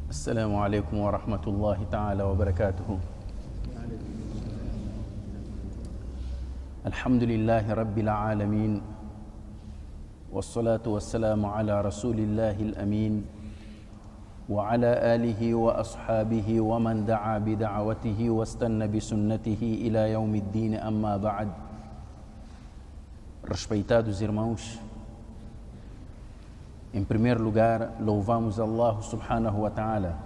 السلام عليكم ورحمة الله تعالى وبركاته. الحمد لله رب العالمين، والصلاة والسلام على رسول الله الأمين وعلى آله وأصحابه ومن دعا بدعوته واستنى بسنته إلى يوم الدين. أما بعد. Respeitados irmãos, em primeiro lugar, louvamos Allah subhanahu wa ta'ala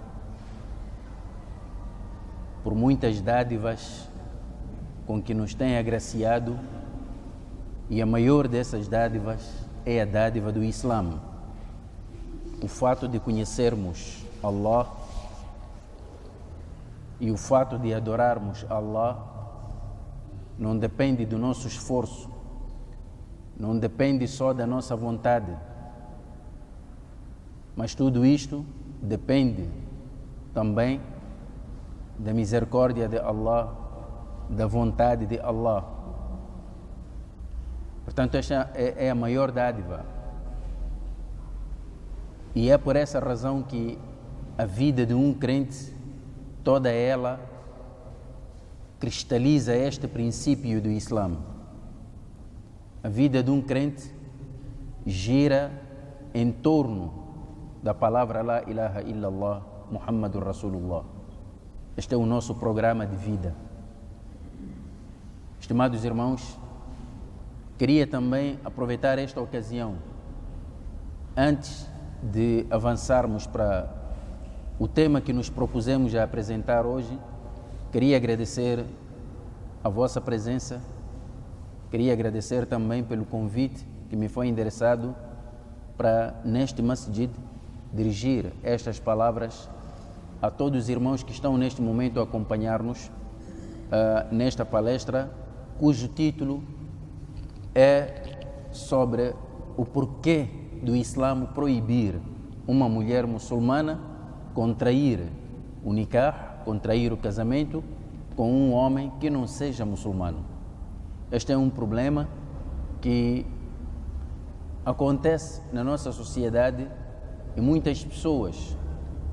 por muitas dádivas com que nos tem agraciado, e a maior dessas dádivas é a dádiva do Islã. O fato de conhecermos Allah e o fato de adorarmos Allah não depende do nosso esforço, não depende só da nossa vontade, mas tudo isto depende também da misericórdia de Allah, da vontade de Allah. Portanto, esta é a maior dádiva. E é por essa razão que a vida de um crente, toda ela, cristaliza este princípio do Islã. A vida de um crente gira em torno da palavra La ilaha illallah Muhammadur Rasulullah. Este é o nosso programa de vida. Estimados irmãos, queria também aproveitar esta ocasião, antes de avançarmos para o tema que nos propusemos a apresentar hoje, queria agradecer a vossa presença, queria agradecer também pelo convite que me foi endereçado para, neste masjid, dirigir estas palavras a todos os irmãos que estão neste momento a acompanhar-nos nesta palestra, cujo título é sobre o porquê do Islã proibir uma mulher muçulmana contrair o nikah, contrair o casamento com um homem que não seja muçulmano. Este é um problema que acontece na nossa sociedade e muitas pessoas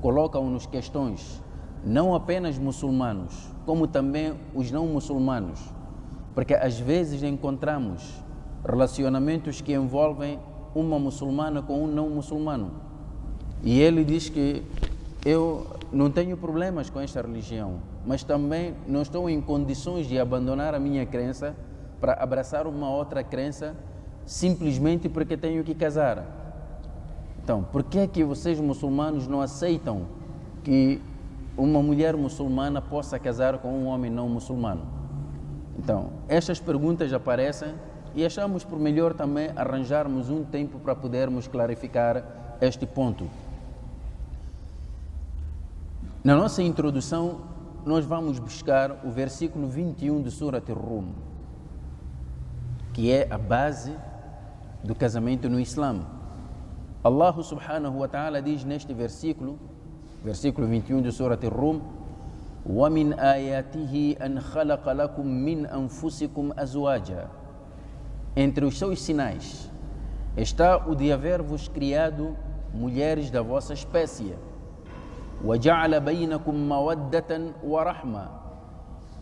colocam-nos questões, não apenas muçulmanos, como também os não muçulmanos, porque às vezes encontramos relacionamentos que envolvem uma muçulmana com um não muçulmano. E ele diz que eu não tenho problemas com esta religião, mas também não estou em condições de abandonar a minha crença para abraçar uma outra crença simplesmente porque tenho que casar. Então, por que é que vocês muçulmanos não aceitam que uma mulher muçulmana possa casar com um homem não muçulmano? Então, estas perguntas aparecem e achamos por melhor também arranjarmos um tempo para podermos clarificar este ponto. Na nossa introdução, nós vamos buscar o versículo 21 de Surat Ar-Rum, que é a base do casamento no Islã. Allah subhanahu wa ta'ala diz neste versículo 21 de Surat Ar-Rum: وَمِنْ آيَاتِهِ أَنْ خَلَقَ لَكُمْ مِنْ أَنفُسِكُمْ أَزْوَاجًا. Entre os seus sinais está o de haver-vos criado mulheres da vossa espécie. وَجَعَلَ بَيْنَكُمْ مَوَدَّةً وَرَحْمَةً.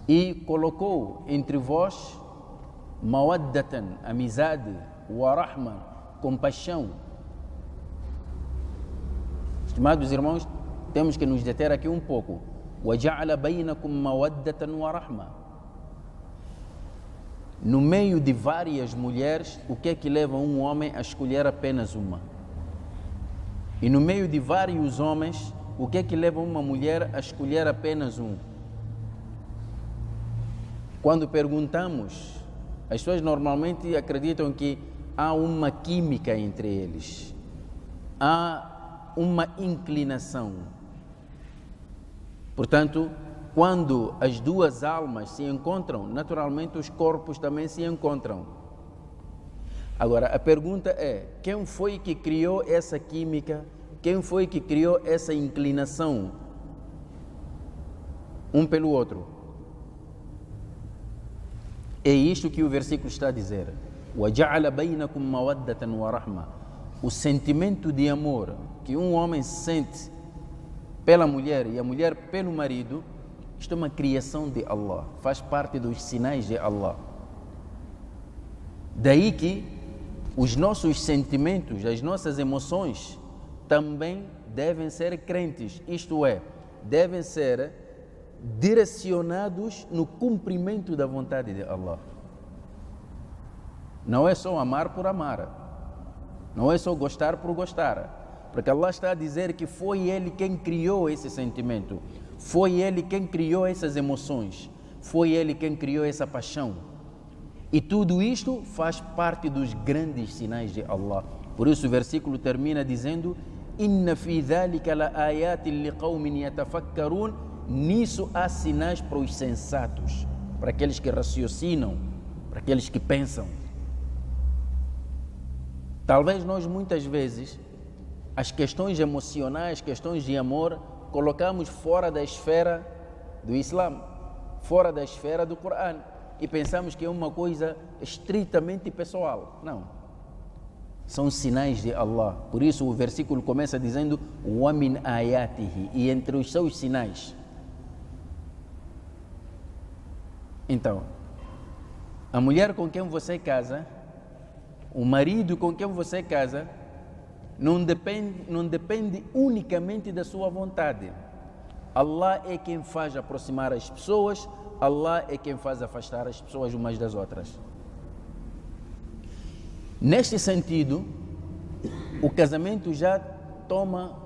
E colocou entre vós mawaddatan, amizade, warahma, compaixão. Estimados irmãos, temos que nos deter aqui um pouco. وَجَعَلَ بَيْنَكُمْ مَوَدَّةً وَرَحْمَةً. No meio de várias mulheres, o que é que leva um homem a escolher apenas uma? E no meio de vários homens, o que é que leva uma mulher a escolher apenas um? Quando perguntamos, as pessoas normalmente acreditam que há uma química entre eles, há uma inclinação. Portanto, quando as duas almas se encontram, naturalmente os corpos também se encontram. Agora, a pergunta é: quem foi que criou essa química? Quem foi que criou essa inclinação um pelo outro? É isto que o versículo está a dizer. وَجَعَلَ بَيْنَكُمْ مَوَدَّةً وَرَحْمَةً. O sentimento de amor que um homem sente pela mulher e a mulher pelo marido, isto é uma criação de Allah, faz parte dos sinais de Allah. Daí que os nossos sentimentos, as nossas emoções também devem ser crentes, isto é, devem ser direcionados no cumprimento da vontade de Allah. Não é só amar por amar, não é só gostar por gostar, porque Allah está a dizer que foi Ele quem criou esse sentimento, foi Ele quem criou essas emoções, foi Ele quem criou essa paixão. E tudo isto faz parte dos grandes sinais de Allah. Por isso o versículo termina dizendo: Inna fi dhalika la ayatin liqaumin yatafakkarun. Nisso há sinais para os sensatos, para aqueles que raciocinam, para aqueles que pensam. Talvez nós muitas vezes as questões emocionais, questões de amor, colocamos fora da esfera do Islã, fora da esfera do Corão, e pensamos que é uma coisa estritamente pessoal. Não. São sinais de Allah. Por isso o versículo começa dizendo: "Wa min ayatihi", e entre os seus sinais. Então, a mulher com quem você casa, o marido com quem você casa, não depende unicamente da sua vontade. Allah é quem faz aproximar as pessoas, Allah é quem faz afastar as pessoas umas das outras. Neste sentido, o casamento já toma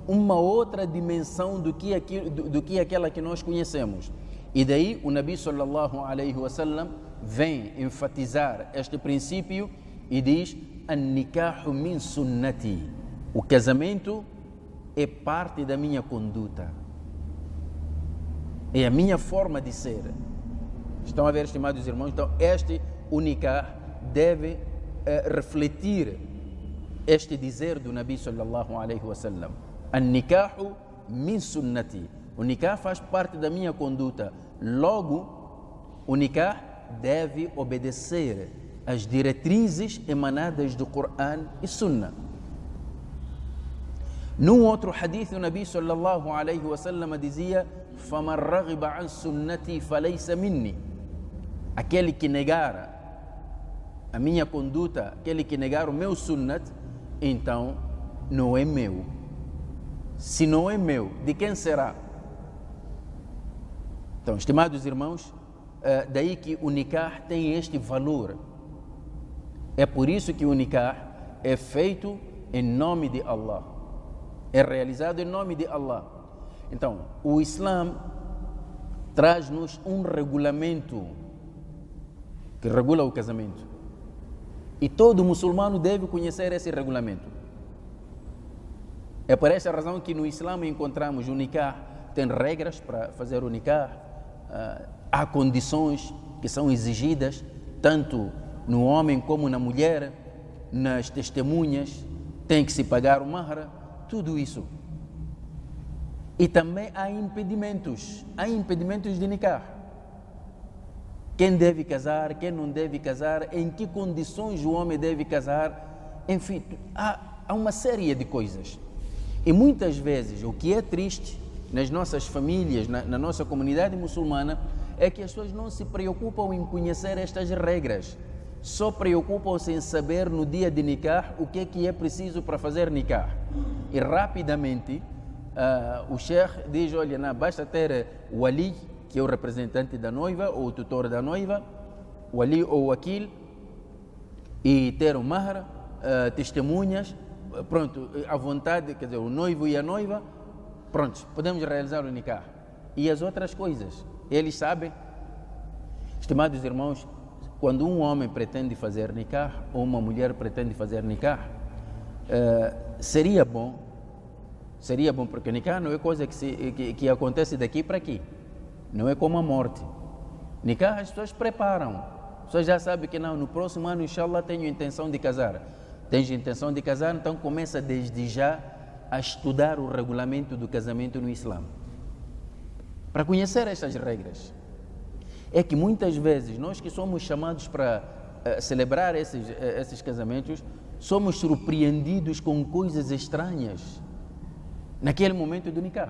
uma outra dimensão do que aquela que nós conhecemos. E daí o Nabi sallallahu alaihi wasallam vem enfatizar este princípio e diz: "An-nikahu min sunnati". O casamento é parte da minha conduta, é a minha forma de ser. Estão a ver, estimados irmãos? Então, o nikah deve refletir este dizer do Nabi sallallahu alaihi wasallam: "An-nikahu min sunnati". O nikah faz parte da minha conduta. Logo, o nikah deve obedecer às diretrizes emanadas do Corão e Sunnah. Num outro hadith, o Nabi sallallahu alaihi wasallam dizia: "Faman raghiba an sunnati falaysa minni". Aquele que negar a minha conduta, aquele que negar o meu sunnat, então não é meu. Se não é meu, de quem será? Então, estimados irmãos, daí que o nikah tem este valor. É por isso que o nikah é feito em nome de Allah, é realizado em nome de Allah. Então, o Islã traz-nos um regulamento que regula o casamento. E todo muçulmano deve conhecer esse regulamento. É por essa razão que no Islã encontramos o nikah, tem regras para fazer o nikah, há condições que são exigidas, tanto no homem como na mulher, nas testemunhas, tem que se pagar o mahr, tudo isso. E também há impedimentos de nikah. Quem deve casar, quem não deve casar, em que condições o homem deve casar, enfim, há uma série de coisas. E muitas vezes, o que é triste nas nossas famílias, na nossa comunidade muçulmana, é que as pessoas não se preocupam em conhecer estas regras, só preocupam-se em saber no dia de nikah o que é preciso para fazer nikah. E rapidamente o sheikh diz: olha, não, basta ter o wali, que é o representante da noiva ou o tutor da noiva, o wali ou o wakil, e ter o mahr, testemunhas, pronto, à vontade, quer dizer, o noivo e a noiva, pronto, podemos realizar o nikah. E as outras coisas, eles sabem. Estimados irmãos, quando um homem pretende fazer nikah ou uma mulher pretende fazer nikah, seria bom, porque nikah não é coisa que acontece daqui para aqui, não é como a morte. Nikah as pessoas preparam, as pessoas já sabem que não, no próximo ano, inshallah, tenho intenção de casar. Tens intenção de casar, então começa desde já a estudar o regulamento do casamento no Islã, para conhecer estas regras. É que muitas vezes nós que somos chamados para celebrar esses casamentos, somos surpreendidos com coisas estranhas. naquele momento do nikah.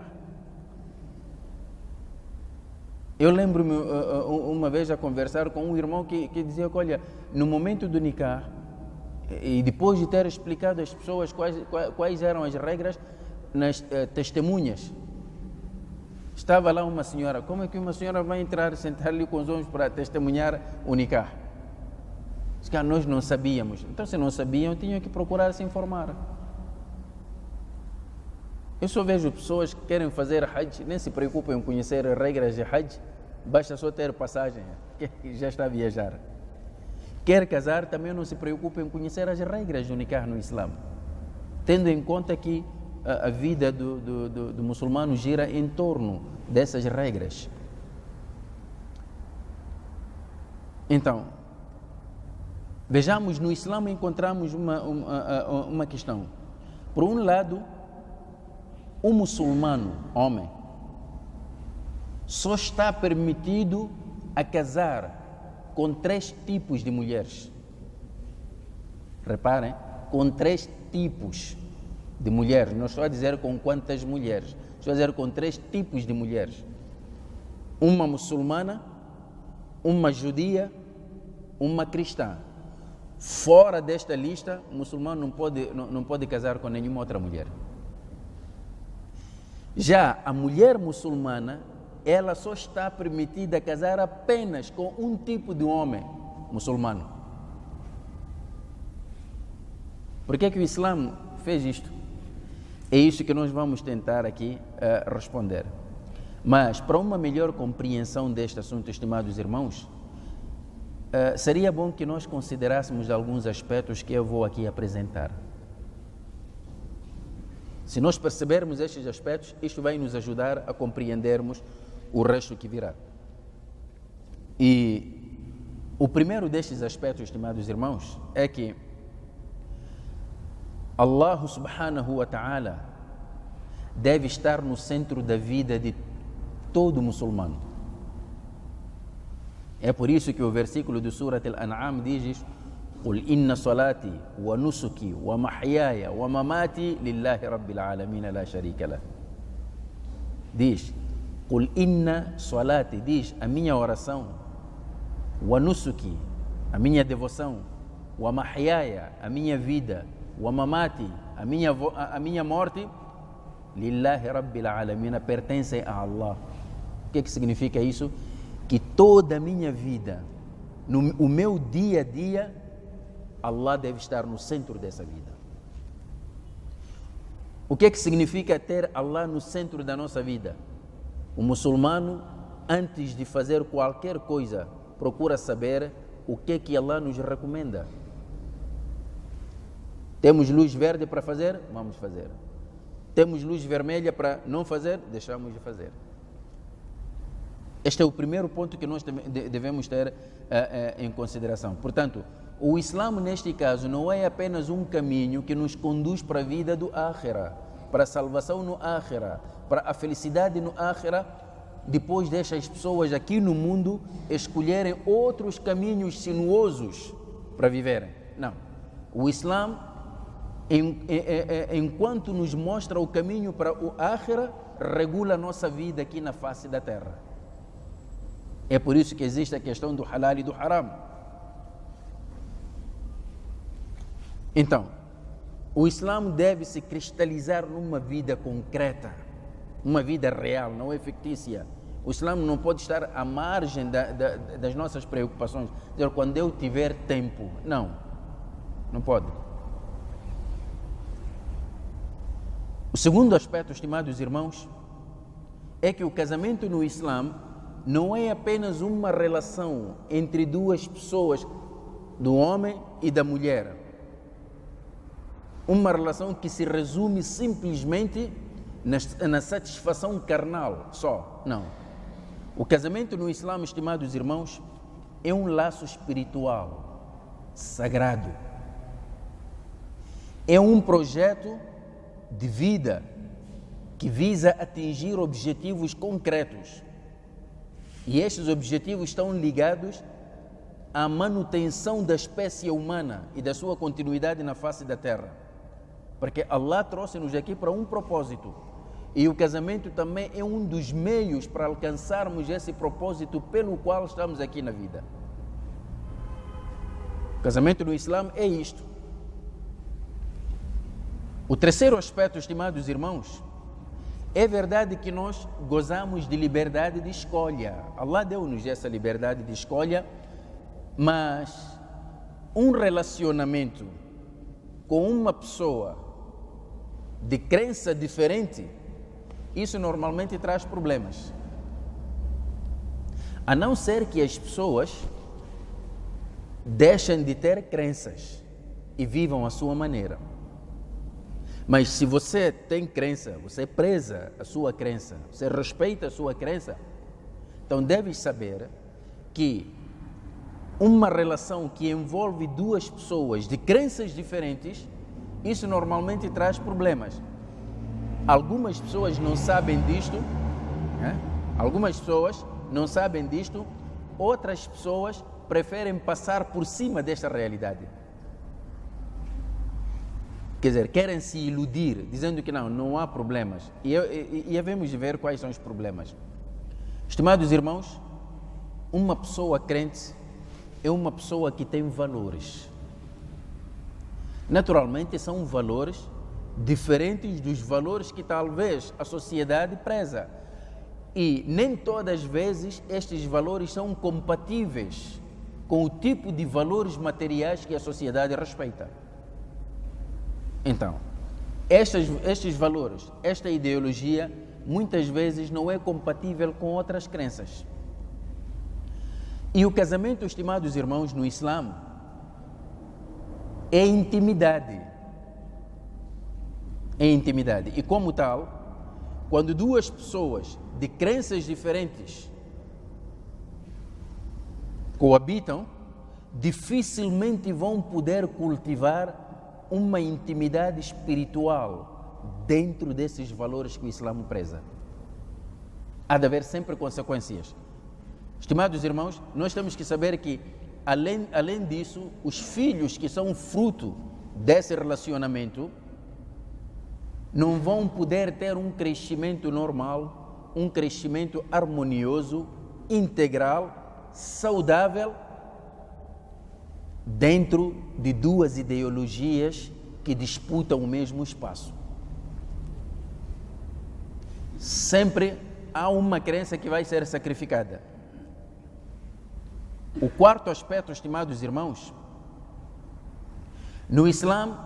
Eu lembro-me uma vez a conversar com um irmão que dizia que, olha, no momento do nikah, e depois de ter explicado às pessoas quais eram as regras nas testemunhas, estava lá uma senhora. Como é que uma senhora vai entrar, sentar ali com os homens para testemunhar o nikah? Diz que nós não sabíamos. Então, se não sabiam, tinham que procurar se informar. Eu só vejo pessoas que querem fazer Hajj, nem se preocupam em conhecer as regras de Hajj, basta só ter passagem, que já está a viajar. Quer casar, também não se preocupa em conhecer as regras do nikah no Islã, tendo em conta que a vida do muçulmano gira em torno dessas regras. Então, vejamos, no Islã encontramos uma questão. Por um lado, o muçulmano, homem, só está permitido a casar com 3 tipos de mulheres. Reparem, com 3 tipos de mulheres. Não estou a dizer com quantas mulheres, estou a dizer com 3 tipos de mulheres. Uma muçulmana, uma judia, uma cristã. Fora desta lista, o muçulmano não pode casar com nenhuma outra mulher. Já a mulher muçulmana, ela só está permitida a casar apenas com um tipo de homem muçulmano. Por que o Islã fez isto? É isso que nós vamos tentar aqui responder. Mas, para uma melhor compreensão deste assunto, estimados irmãos, seria bom que nós considerássemos alguns aspectos que eu vou aqui apresentar. Se nós percebermos estes aspectos, isto vai nos ajudar a compreendermos o resto que virá. E o primeiro destes aspectos, estimados irmãos, é que Allah subhanahu wa ta'ala deve estar no centro da vida de todo muçulmano. É por isso que o versículo do Surat Al-An'am diz: قل إن صلاتي ونسكي ومحياي ومماتي لله رب العالمين لا شريك له. Diz: قل إن صلاتي, diz a minha oração, ونسكي, a minha devoção, ومحياي, a minha vida, ومماتي, a minha morte, لله رب العالمين, pertencem a Allah. O que significa isso? Que toda a minha vida, o meu dia a dia, Allah deve estar no centro dessa vida. O que significa ter Allah no centro da nossa vida? O muçulmano, antes de fazer qualquer coisa, procura saber o que Allah nos recomenda. Temos luz verde para fazer? Vamos fazer. Temos luz vermelha para não fazer? Deixamos de fazer. Este é o primeiro ponto que nós devemos ter em consideração. Portanto, o Islã, neste caso, não é apenas um caminho que nos conduz para a vida do Akhira, para a salvação no Akhira, para a felicidade no Akhira, depois deixa as pessoas aqui no mundo escolherem outros caminhos sinuosos para viverem. Não. O Islã, enquanto nos mostra o caminho para o Akhira, regula a nossa vida aqui na face da terra. É por isso que existe a questão do halal e do haram. Então, o Islã deve se cristalizar numa vida concreta, uma vida real, não é fictícia. O Islã não pode estar à margem das nossas preocupações, dizer, quando eu tiver tempo. Não pode. O segundo aspecto, estimados irmãos, é que o casamento no Islã não é apenas uma relação entre duas pessoas, do homem e da mulher. Uma relação que se resume simplesmente na satisfação carnal só. Não. O casamento no Islã, estimados irmãos, é um laço espiritual, sagrado. É um projeto de vida que visa atingir objetivos concretos. E estes objetivos estão ligados à manutenção da espécie humana e da sua continuidade na face da terra. Porque Allah trouxe-nos aqui para um propósito, E o casamento também é um dos meios para alcançarmos esse propósito pelo qual estamos aqui na vida. O casamento no Islã é isto. O terceiro aspecto, estimados irmãos, é verdade que nós gozamos de liberdade de escolha. Allah deu-nos essa liberdade de escolha, mas um relacionamento com uma pessoa de crença diferente, isso normalmente traz problemas. A não ser que as pessoas deixem de ter crenças e vivam a sua maneira. Mas se você tem crença, você preza a sua crença, você respeita a sua crença, então deve saber que uma relação que envolve duas pessoas de crenças diferentes, isso normalmente traz problemas. Algumas pessoas não sabem disto, né? Algumas pessoas não sabem disto, outras pessoas preferem passar por cima desta realidade. Quer dizer, querem se iludir, dizendo que não há problemas. E devemos ver quais são os problemas. Estimados irmãos, uma pessoa crente é uma pessoa que tem valores. Naturalmente, são valores diferentes dos valores que talvez a sociedade preza. E nem todas as vezes estes valores são compatíveis com o tipo de valores materiais que a sociedade respeita. Então, estes valores, esta ideologia, muitas vezes não é compatível com outras crenças. E o casamento, estimados irmãos, no Islã, é intimidade. É intimidade. E como tal, quando duas pessoas de crenças diferentes coabitam, dificilmente vão poder cultivar uma intimidade espiritual dentro desses valores que o Islã preza. Há de haver sempre consequências. Estimados irmãos, nós temos que saber que, além disso, os filhos que são fruto desse relacionamento não vão poder ter um crescimento normal, um crescimento harmonioso, integral, saudável, dentro de duas ideologias que disputam o mesmo espaço. Sempre há uma crença que vai ser sacrificada. O quarto aspecto, estimados irmãos, no Islã,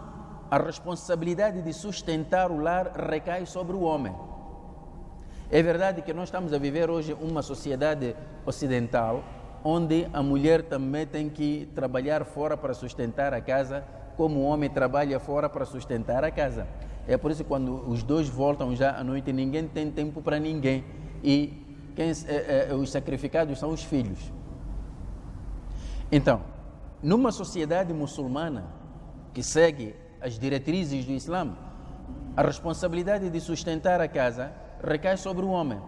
a responsabilidade de sustentar o lar recai sobre o homem. É verdade que nós estamos a viver hoje uma sociedade ocidental onde a mulher também tem que trabalhar fora para sustentar a casa, como o homem trabalha fora para sustentar a casa. É por isso que quando os dois voltam já à noite, ninguém tem tempo para ninguém. E os sacrificados são os filhos. Então, numa sociedade muçulmana que segue as diretrizes do Islã, a responsabilidade de sustentar a casa recai sobre o homem.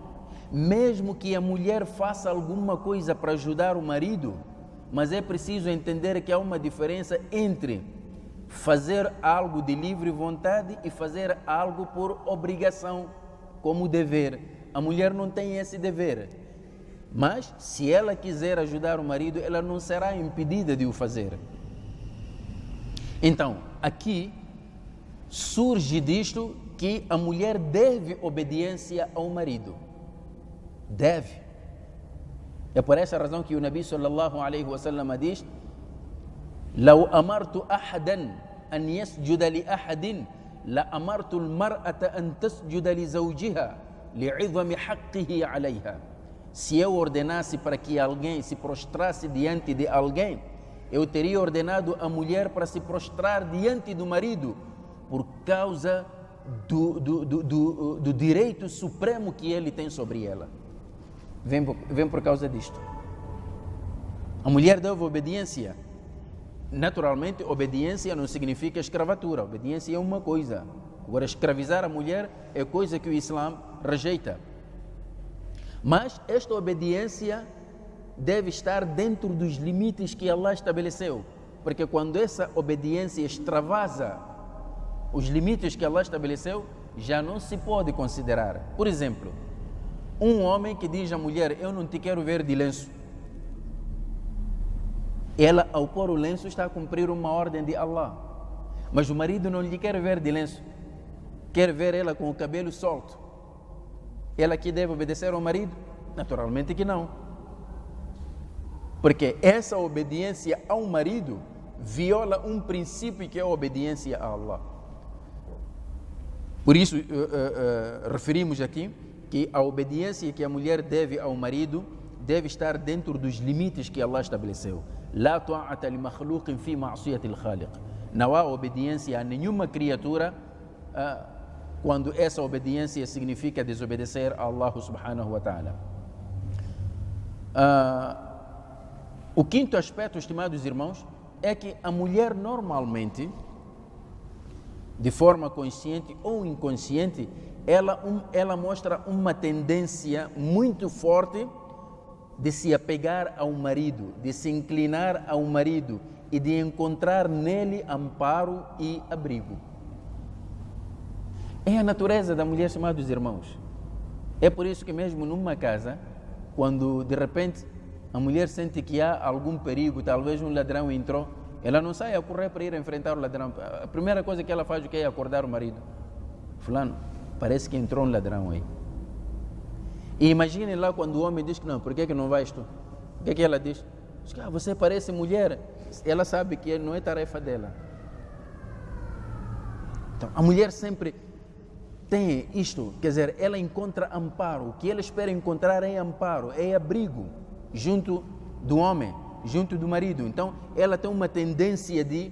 Mesmo que a mulher faça alguma coisa para ajudar o marido, mas é preciso entender que há uma diferença entre fazer algo de livre vontade e fazer algo por obrigação, como dever. A mulher não tem esse dever, mas se ela quiser ajudar o marido, ela não será impedida de o fazer. Então, aqui surge disto que a mulher deve obediência ao marido. Deve. É por essa razão que o Nabi sallallahu alaihi wasallam diz: "Lau amartu ahadan an yasjuda li ahadin, la amartu al-mar'ata an tasjuda li zawjiha li'idhami haqqihi 'alayha." Se eu ordenasse para que alguém se prostrasse diante de alguém, eu teria ordenado a mulher para se prostrar diante do marido por causa do direito supremo que ele tem sobre ela. Vem por causa disto. A mulher deve obediência. Naturalmente, obediência não significa escravatura. Obediência é uma coisa. Agora, escravizar a mulher é coisa que o Islã rejeita. Mas esta obediência deve estar dentro dos limites que Allah estabeleceu. Porque quando essa obediência extravasa os limites que Allah estabeleceu, já não se pode considerar. Por exemplo, um homem que diz à mulher: eu não te quero ver de lenço. Ela, ao pôr o lenço, está a cumprir uma ordem de Allah. Mas o marido não lhe quer ver de lenço, quer ver ela com o cabelo solto. Ela que deve obedecer ao marido? Naturalmente que não. Porque essa obediência ao marido viola um princípio que é a obediência a Allah. Por isso, referimos aqui que a obediência que a mulher deve ao marido deve estar dentro dos limites que Allah estabeleceu. La ta'ata li makhluqin fi ma'siyati al-khaliq. Não há obediência a nenhuma criatura quando essa obediência significa desobedecer a Allah subhanahu wa ta'ala. O quinto aspecto, estimados irmãos, é que a mulher normalmente, de forma consciente ou inconsciente, ela mostra uma tendência muito forte de se apegar ao marido, de se inclinar ao marido e de encontrar nele amparo e abrigo. É a natureza da mulher, estimados irmãos. É por isso que mesmo numa casa, quando de repente a mulher sente que há algum perigo, talvez um ladrão entrou, ela não sai a correr para ir enfrentar o ladrão. A primeira coisa que ela faz é acordar o marido. Fulano, parece que entrou um ladrão aí. E imaginem lá quando o homem diz que não, por que não vais tu? O que ela diz? Diz que você parece mulher. Ela sabe que não é tarefa dela. Então, a mulher sempre tem isto, quer dizer, ela encontra amparo. O que ela espera encontrar é amparo, é abrigo, junto do homem, junto do marido. Então, ela tem uma tendência de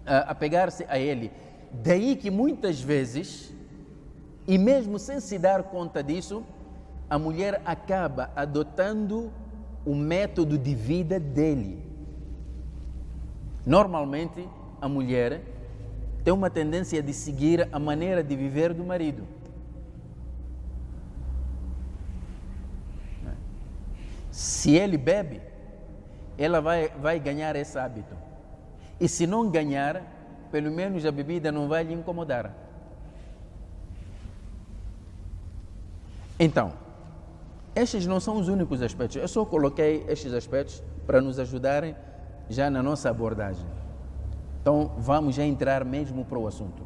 apegar-se a ele. Daí que muitas vezes, e mesmo sem se dar conta disso, a mulher acaba adotando o método de vida dele. Normalmente, a mulher tem uma tendência de seguir a maneira de viver do marido. Se ele bebe, ela vai ganhar esse hábito. E se não ganhar, pelo menos a bebida não vai lhe incomodar. Então, estes não são os únicos aspectos. Eu só coloquei estes aspectos para nos ajudarem já na nossa abordagem. Então, vamos já entrar mesmo para o assunto.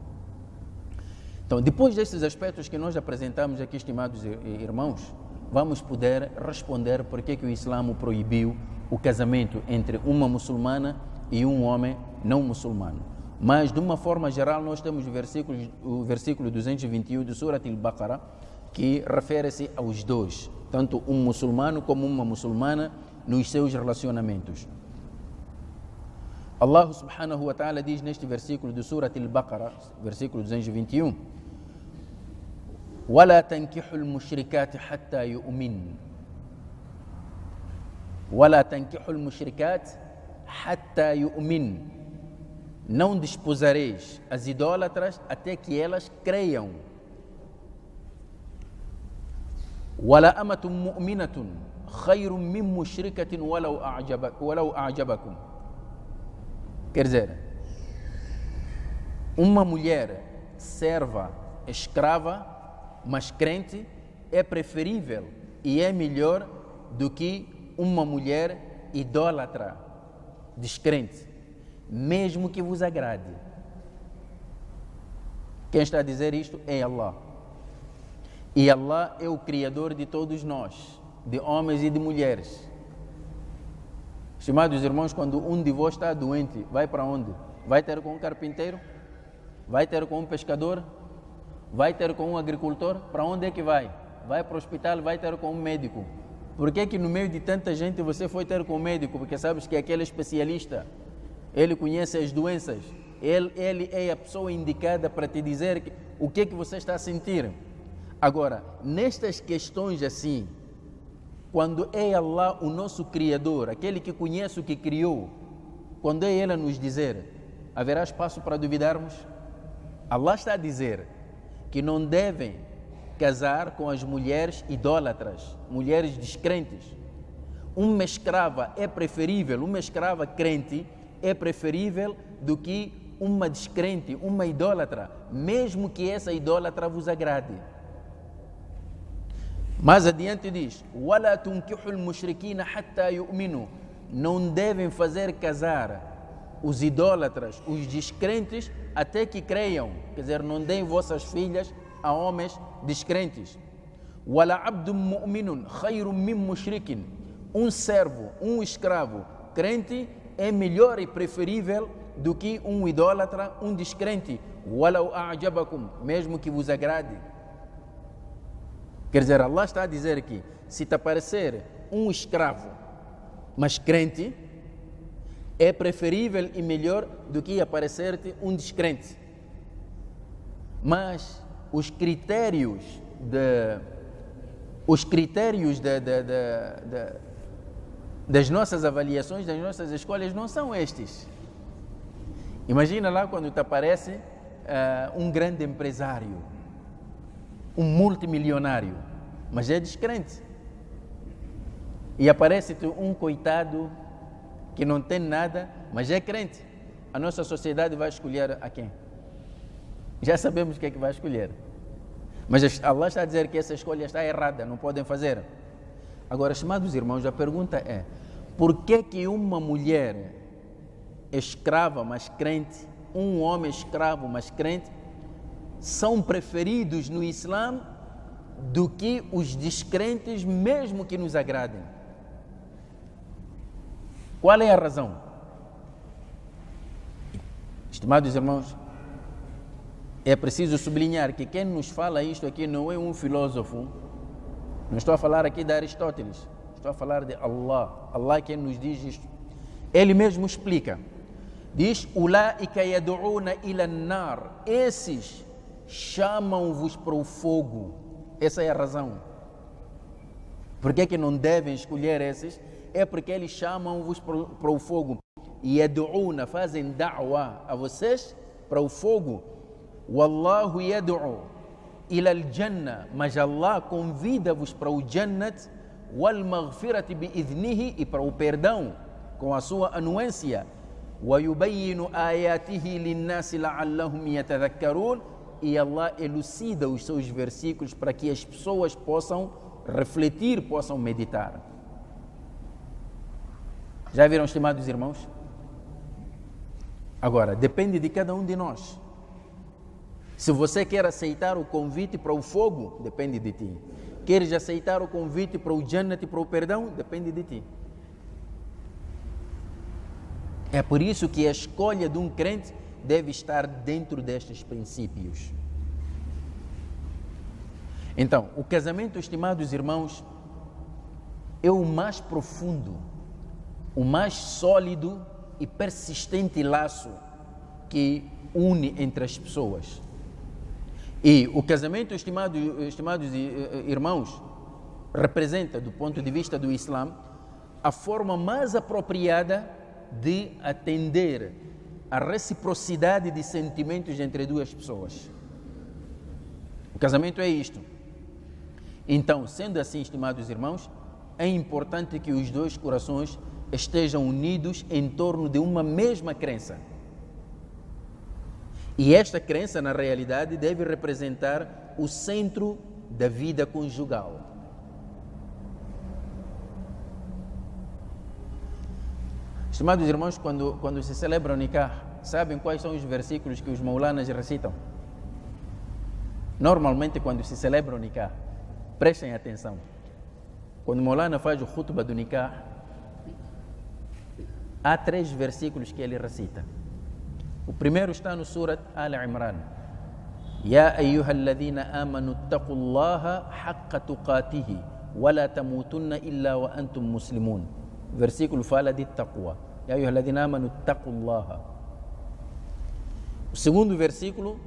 Então, depois destes aspectos que nós apresentamos aqui, estimados irmãos, vamos poder responder por que o Islã proibiu o casamento entre uma muçulmana e um homem não muçulmano. Mas, de uma forma geral, nós temos o versículo 221 do Surat al-Baqarah, que refere-se aos dois, tanto um muçulmano como uma muçulmana, nos seus relacionamentos. Allah subhanahu wa ta'ala diz neste versículo do Surat al-Baqarah, versículo 221, وَلَا تَنْكِحُوا الْمُشْرِكَاتِ حَتَّى يُؤْمِنْ وَلَا تَنْكِحُوا الْمُشْرِكَاتِ حَتَّى يُؤْمِنْ. Não desposareis as idólatras até que elas creiam. وَلَا أَمَةٌ مُؤْمِنَةٌ خَيْرٌ مِّن مُشْرِكَةٍ وَلَوْ أَعْجَبَكُمْ. Quer dizer, uma mulher serva, escrava, mas crente, é preferível e é melhor do que uma mulher idólatra, descrente, mesmo que vos agrade. Quem está a dizer isto é Allah. E Allah é o Criador de todos nós, de homens e de mulheres. Estimados irmãos, quando um de vós está doente, vai para onde? Vai ter com um carpinteiro? Vai ter com um pescador? Vai ter com um agricultor? Para onde é que vai? Vai para o hospital, vai ter com um médico. Por que no meio de tanta gente você foi ter com um médico? Porque sabes que aquele é especialista, ele conhece as doenças, ele é a pessoa indicada para te dizer o que você está a sentir. Agora, nestas questões assim, quando é Allah o nosso Criador, aquele que conhece o que criou, quando é Ele a nos dizer, haverá espaço para duvidarmos? Allah está a dizer que não devem casar com as mulheres idólatras, mulheres descrentes. Uma escrava é preferível, uma escrava crente é preferível do que uma descrente, uma idólatra, mesmo que essa idólatra vos agrade. Mais adiante diz: وَلَا تُنْكِحُوا الْمُشْرِكِينَ حَتَّى يُؤْمِنُوا. Não devem fazer casar os idólatras, os descrentes, até que creiam. Quer dizer, não deem vossas filhas a homens descrentes. وَلَعَبْدٌ مُؤْمِنٌ خَيْرٌ مِّن مُشْرِكٍ. Um servo, um escravo crente é melhor e preferível do que um idólatra, um descrente. وَلَوْ أَعْجَبَكُمْ. Mesmo que vos agrade. Quer dizer, Allah está a dizer aqui, se te aparecer um escravo, mas crente, é preferível e melhor do que aparecer-te um descrente. Mas os critérios das nossas avaliações, das nossas escolhas não são estes. Imagina lá quando te aparece um grande empresário, um multimilionário, mas é descrente. E aparece-te um coitado que não tem nada, mas é crente. A nossa sociedade vai escolher a quem? Já sabemos o que é que vai escolher. Mas Allah está a dizer que essa escolha está errada, não podem fazer. Agora, estimados irmãos, a pergunta é: por que uma mulher escrava, mas crente, um homem escravo, mas crente, são preferidos no Islã do que os descrentes, mesmo que nos agradem? Qual é a razão? Estimados irmãos, é preciso sublinhar que quem nos fala isto aqui não é um filósofo. Não estou a falar aqui de Aristóteles, estou a falar de Allah. Allah é quem nos diz isto. Ele mesmo explica. Diz: Ulaika yad'una ila an-nar. Esses chamam-vos para o fogo. Essa é a razão. Por que não devem escolher esses? É porque eles chamam-vos para o fogo. E yad'una, fazem da'wa a vocês para o fogo. Wallahu yad'u ila al-jannah, mas Allah convida-vos para o Jannat, wal maghfirati bi idhnihi, e para o perdão com a sua anuência. Wa yubayyinu ayatihi lin-nasi la'allahum yatadhakkarun. E Allah elucida os seus versículos para que as pessoas possam refletir, possam meditar. Já viram, estimados irmãos? Agora, depende de cada um de nós. Se você quer aceitar o convite para o fogo, depende de ti. Queres aceitar o convite para o Jannat e para o perdão? Depende de ti. É por isso que a escolha de um crente deve estar dentro destes princípios. Então, o casamento, estimados irmãos, é o mais profundo, o mais sólido e persistente laço que une entre as pessoas. E o casamento, estimados irmãos, representa, do ponto de vista do Islã, a forma mais apropriada de atender a reciprocidade de sentimentos entre duas pessoas. O casamento é isto. Então, sendo assim, estimados irmãos, é importante que os dois corações estejam unidos em torno de uma mesma crença. E esta crença, na realidade, deve representar o centro da vida conjugal. Estimados irmãos, quando se celebra o nikah, sabem quais são os versículos que os maulanas recitam? Normalmente, quando se celebra o nikah, prestem atenção. Quando o maulana faz o khutbah do nikah, há 3 versículos que ele recita. O primeiro está no Surat Al-Imran. Ya ayyuhalladhina amanu taqullaha haqqa tuqatihi wa la tamutunna illa wa antum muslimun. O versículo fala de taqwa. Ya ayyuhalladhina amanu taqullaha. O segundo versículo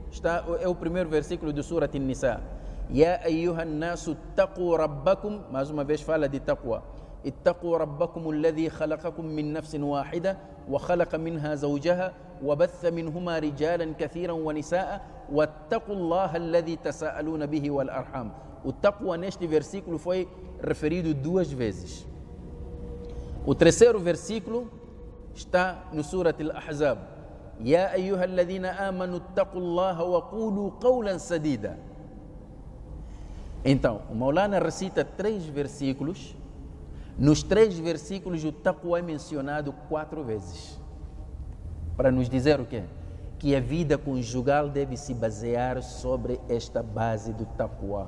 é o primeiro versículo do Surat An-Nisa. Ya ayyuhannasu taqu rabbakum. Mais uma vez fala de taqwa. اتقوا ربكم الذي خلقكم من نفس واحدة وخلق منها زوجها وبث منهما رجالا كثيرا ونساء واتقوا الله الذي تساءلون به والأرحام. O taqwa neste versículo foi referido 2 vezes. O terceiro versículo está no Surat Al-Ahzab. Ya ayyuhalladhina amanu taqullaha wa qulu qawlan sadida. Então, o Maulana recita 3 versículos. Nos 3 versículos o taqwa é mencionado 4 vezes. Para nos dizer o quê? Que a vida conjugal deve se basear sobre esta base do taqwa.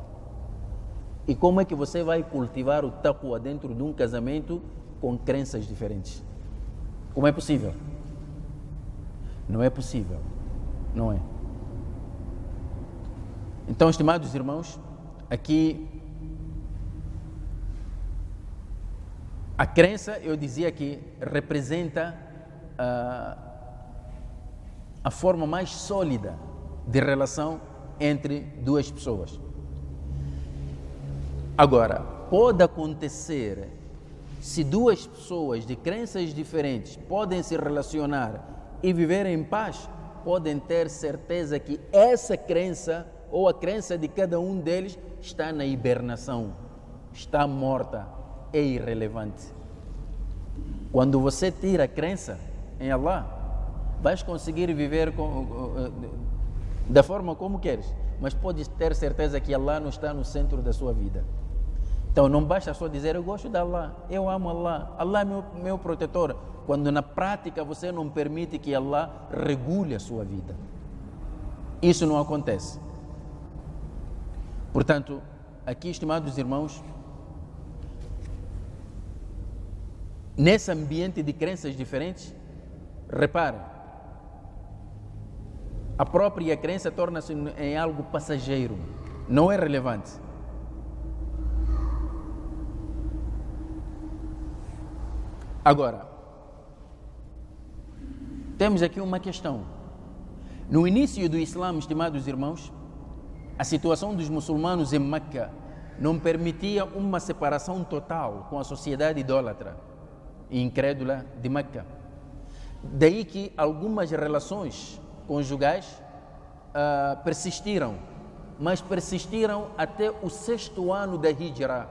E como é que você vai cultivar o taqwa dentro de um casamento com crenças diferentes? Como é possível? Não é possível. Não é. Então, estimados irmãos, aqui a crença, eu dizia que representa a forma mais sólida de relação entre 2 pessoas. Agora, pode acontecer, se 2 pessoas de crenças diferentes podem se relacionar e viver em paz, podem ter certeza que essa crença ou a crença de cada um deles está na hibernação, está morta, é irrelevante. Quando você tira a crença em Allah, vais conseguir viver da forma como queres, mas podes ter certeza que Allah não está no centro da sua vida. Então não basta só dizer eu gosto de Allah, eu amo Allah, Allah é meu protetor, quando na prática você não permite que Allah regule a sua vida. Isso não acontece. Portanto, aqui, estimados irmãos, nesse ambiente de crenças diferentes, reparem, a própria crença torna-se em algo passageiro, não é relevante. Agora, temos aqui uma questão. No início do Islã, estimados irmãos, a situação dos muçulmanos em Meca não permitia uma separação total com a sociedade idólatra e incrédula de Meca. Daí que algumas relações conjugais persistiram, mas persistiram até o 6º ano da Hijra.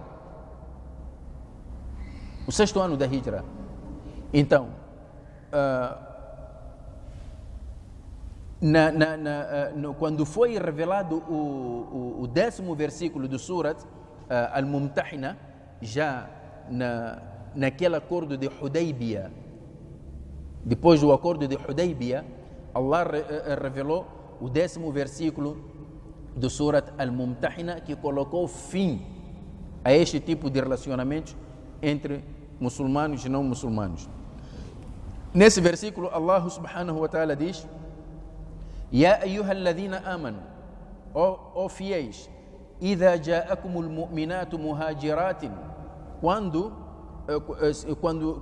O 6º ano da Hijra. Então, quando foi revelado o 10º versículo do Surat Al-Mumtahina, já naquele acordo de Hudaybiyah, depois do acordo de Hudaybiyah, Allah revelou o 10º versículo do Surat Al-Mumtahina, que colocou fim a este tipo de relacionamentos entre muçulmanos e não muçulmanos. Nesse versículo, Allah subhanahu wa ta'ala diz: Ya ayyuhalladhina amanu, ó fiéis, idha ja'akumul mu'minatu muhajiratin,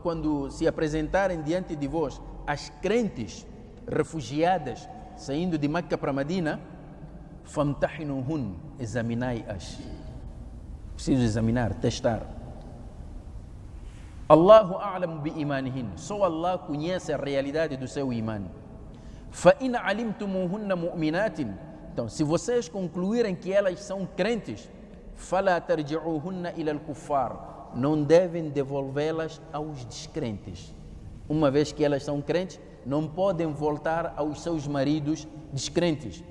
quando se apresentarem diante de vós as crentes refugiadas saindo de Meca para Medina, famtahinuhun, examinai-as. Preciso examinar, testar. Allahu a'lamu bi imanihin, só Allah conhece a realidade do seu iman. Fa in alimtumuhunna mu'minatin, então se vocês concluírem que elas são crentes, fala tarji'uhunna ila al-kuffar, não devem devolvê-las aos descrentes. Uma vez que elas são crentes, não podem voltar aos seus maridos descrentes.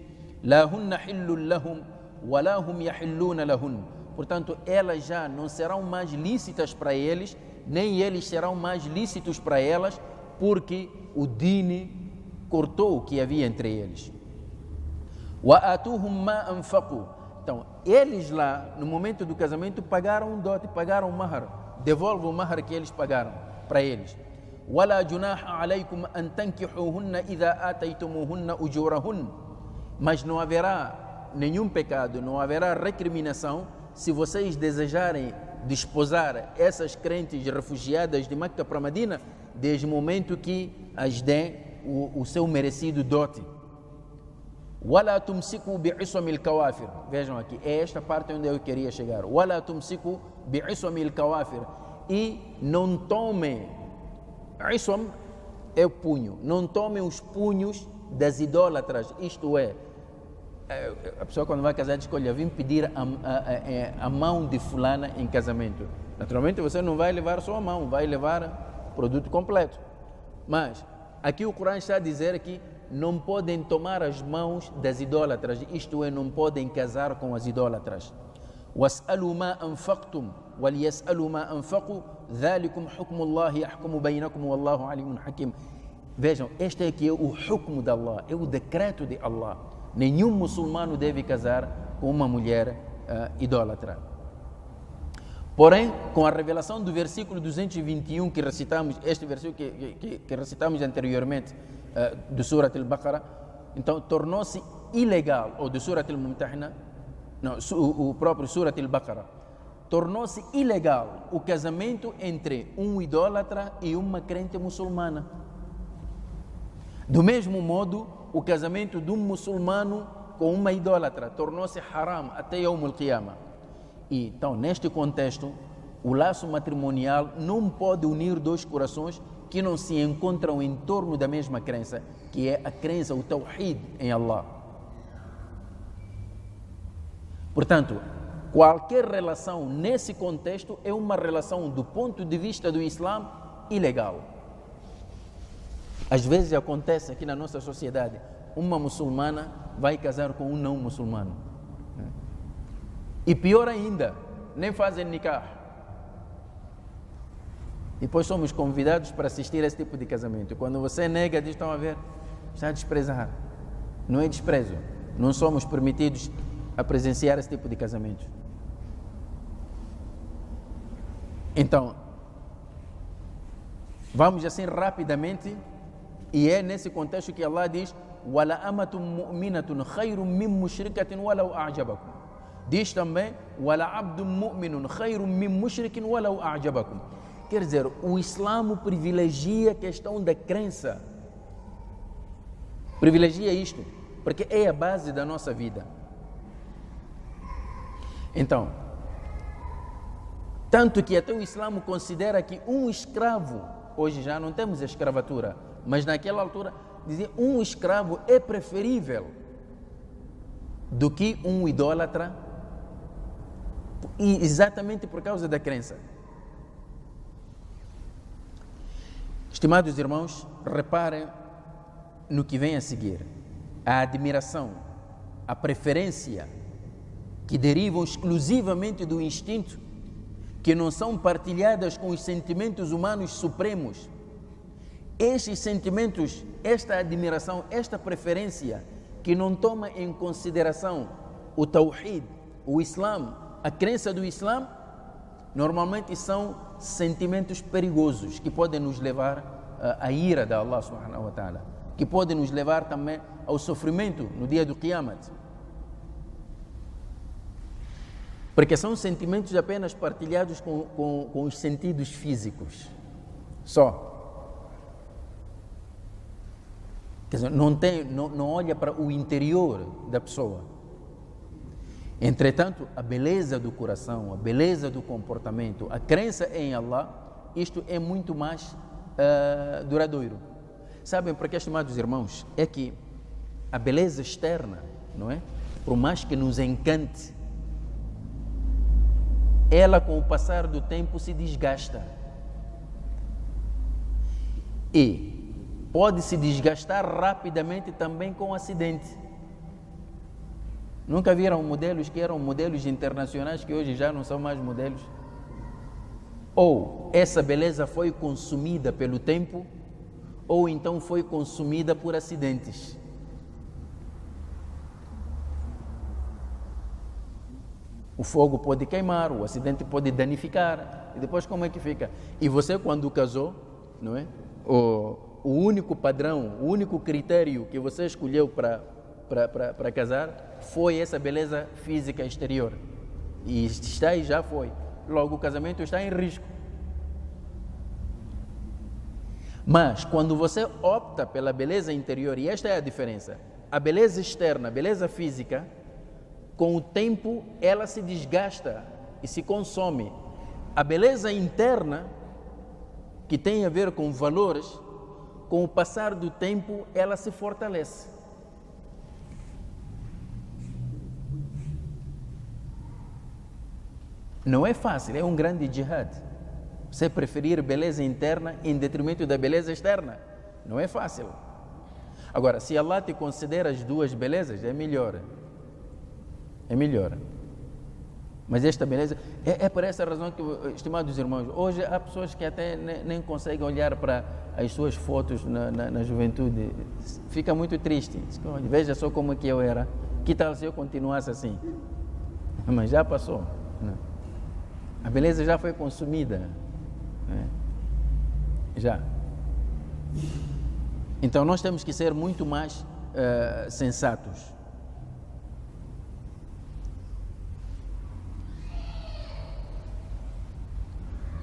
La hunna hillun lahum wa la hum yahilluna lahun. Portanto, elas já não serão mais lícitas para eles, nem eles serão mais lícitos para elas, porque o dini cortou o que havia entre eles. Wa atuhum ma anfaqu. Então, eles lá, no momento do casamento, pagaram um dote, pagaram um mahar. Devolvam o mahar que eles pagaram para eles. Wala junaha alaykum an tankihuhunna idha ataytumuhunna ujurahun. Mas não haverá nenhum pecado, não haverá recriminação se vocês desejarem desposar essas crentes refugiadas de Meca para Medina, desde o momento que as deem o seu merecido dote. Wala tumsiku bi'ismil kawafir. Vejam aqui, é esta parte onde eu queria chegar. Wala tumsiku bi'ismil kawafir. E não tomem, ism é o punho, não tomem os punhos das idólatras, isto é, a pessoa quando vai casar escolhe, vim pedir a mão de fulana em casamento. Naturalmente você não vai levar só a mão, vai levar o produto completo. Mas aqui o Corão está a dizer que não podem tomar as mãos das idólatras, isto é, não podem casar com as idólatras. وَاسْأَلُوا مَا أَنْفَقْتُمْ وَلْيَسْأَلُوا مَا أَنْفَقُوا ذَلِكُمْ حُكْمُ اللَّهِ يَحْكُمُ بَيْنَكُمْ وَاللَّهُ عَلِيمٌ حَكِيمٌ. Vejam, este aqui é o hukm de Allah, é o decreto de Allah. Nenhum muçulmano deve casar com uma mulher idólatra. Porém, com a revelação do versículo 221 que recitamos, este versículo que recitamos anteriormente, do Surat al-Baqarah, então tornou-se ilegal, ou do Surat al-Mumtahina, não, o próprio Surat al-Baqarah, tornou-se ilegal o casamento entre um idólatra e uma crente muçulmana. Do mesmo modo, o casamento de um muçulmano com uma idólatra tornou-se haram até Yawm al-Qiyamah. E, então, neste contexto, o laço matrimonial não pode unir dois corações que não se encontram em torno da mesma crença, que é a crença, o tawhid em Allah. Portanto, qualquer relação nesse contexto é uma relação, do ponto de vista do Islã, ilegal. Às vezes acontece aqui na nossa sociedade, uma muçulmana vai casar com um não muçulmano. E pior ainda, nem fazem nikah. Depois somos convidados para assistir a esse tipo de casamento. Quando você nega, diz, estão a ver, está a desprezar. Não é desprezo. Não somos permitidos a presenciar esse tipo de casamento. Então, vamos assim rapidamente, e é nesse contexto que Allah diz, وَلَا أَمَةٌ مُؤْمِنَةٌ خَيْرٌ مِّن مُشْرِكَةٍ وَلَوْ أَعْجَبَكُمْ. Diz também, وَلَا عَبْدٌ مُؤْمِنٌ خَيْرٌ مِّن مُشْرِكٍ وَلَوْ أَعْجَبَكُمْ. Quer dizer, o Islã privilegia a questão da crença. Privilegia isto, porque é a base da nossa vida. Então, tanto que até o Islã considera que um escravo, hoje já não temos a escravatura, mas naquela altura dizia um escravo é preferível do que um idólatra, e exatamente por causa da crença. Estimados irmãos, reparem no que vem a seguir. A admiração, a preferência que derivam exclusivamente do instinto, que não são partilhadas com os sentimentos humanos supremos. Estes sentimentos, esta admiração, esta preferência, que não toma em consideração o tawhid, o Islã, a crença do Islã, normalmente são sentimentos perigosos que podem nos levar à ira da Allah subhanahu wa ta'ala, que podem nos levar também ao sofrimento no dia do Qiyamah. Porque são sentimentos apenas partilhados com os sentidos físicos. Só. Quer dizer, não olha para o interior da pessoa. Entretanto, a beleza do coração, a beleza do comportamento, a crença em Allah, isto é muito mais duradouro. Sabem por que, estimados irmãos? É que a beleza externa, não é? Por mais que nos encante, ela com o passar do tempo se desgasta. E pode se desgastar rapidamente também com acidente. Nunca viram modelos que eram modelos internacionais que hoje já não são mais modelos? Ou essa beleza foi consumida pelo tempo, ou então foi consumida por acidentes. O fogo pode queimar, o acidente pode danificar, e depois como é que fica? E você, quando casou, não é? O único padrão, o único critério que você escolheu para casar foi essa beleza física exterior. E está e já foi. Logo, o casamento está em risco. Mas, quando você opta pela beleza interior, e esta é a diferença, a beleza externa, a beleza física, com o tempo ela se desgasta e se consome. A beleza interna, que tem a ver com valores, com o passar do tempo ela se fortalece. Não é fácil, é um grande jihad. Você preferir beleza interna em detrimento da beleza externa. Não é fácil. Agora, se Allah te conceder as duas belezas, é melhor. É melhor. Mas esta beleza, é por essa razão que, estimados irmãos, hoje há pessoas que até nem conseguem olhar para as suas fotos na juventude. Fica muito triste. Veja só como é que eu era. Que tal se eu continuasse assim? Mas já passou. Né? A beleza já foi consumida. Né? Já. Então nós temos que ser muito mais sensatos.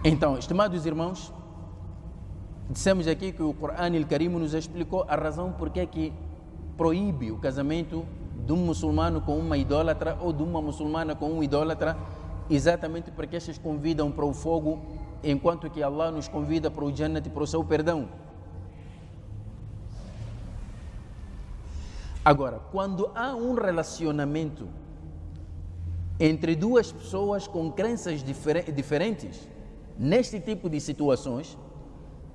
Então, estimados irmãos, dissemos aqui que o Corão Al-Karim nos explicou a razão por que proíbe o casamento de um muçulmano com uma idólatra ou de uma muçulmana com um idólatra, exatamente porque estes convidam para o fogo, enquanto que Allah nos convida para o Jannat e para o seu perdão. Agora, quando há um relacionamento entre duas pessoas com crenças diferentes, neste tipo de situações,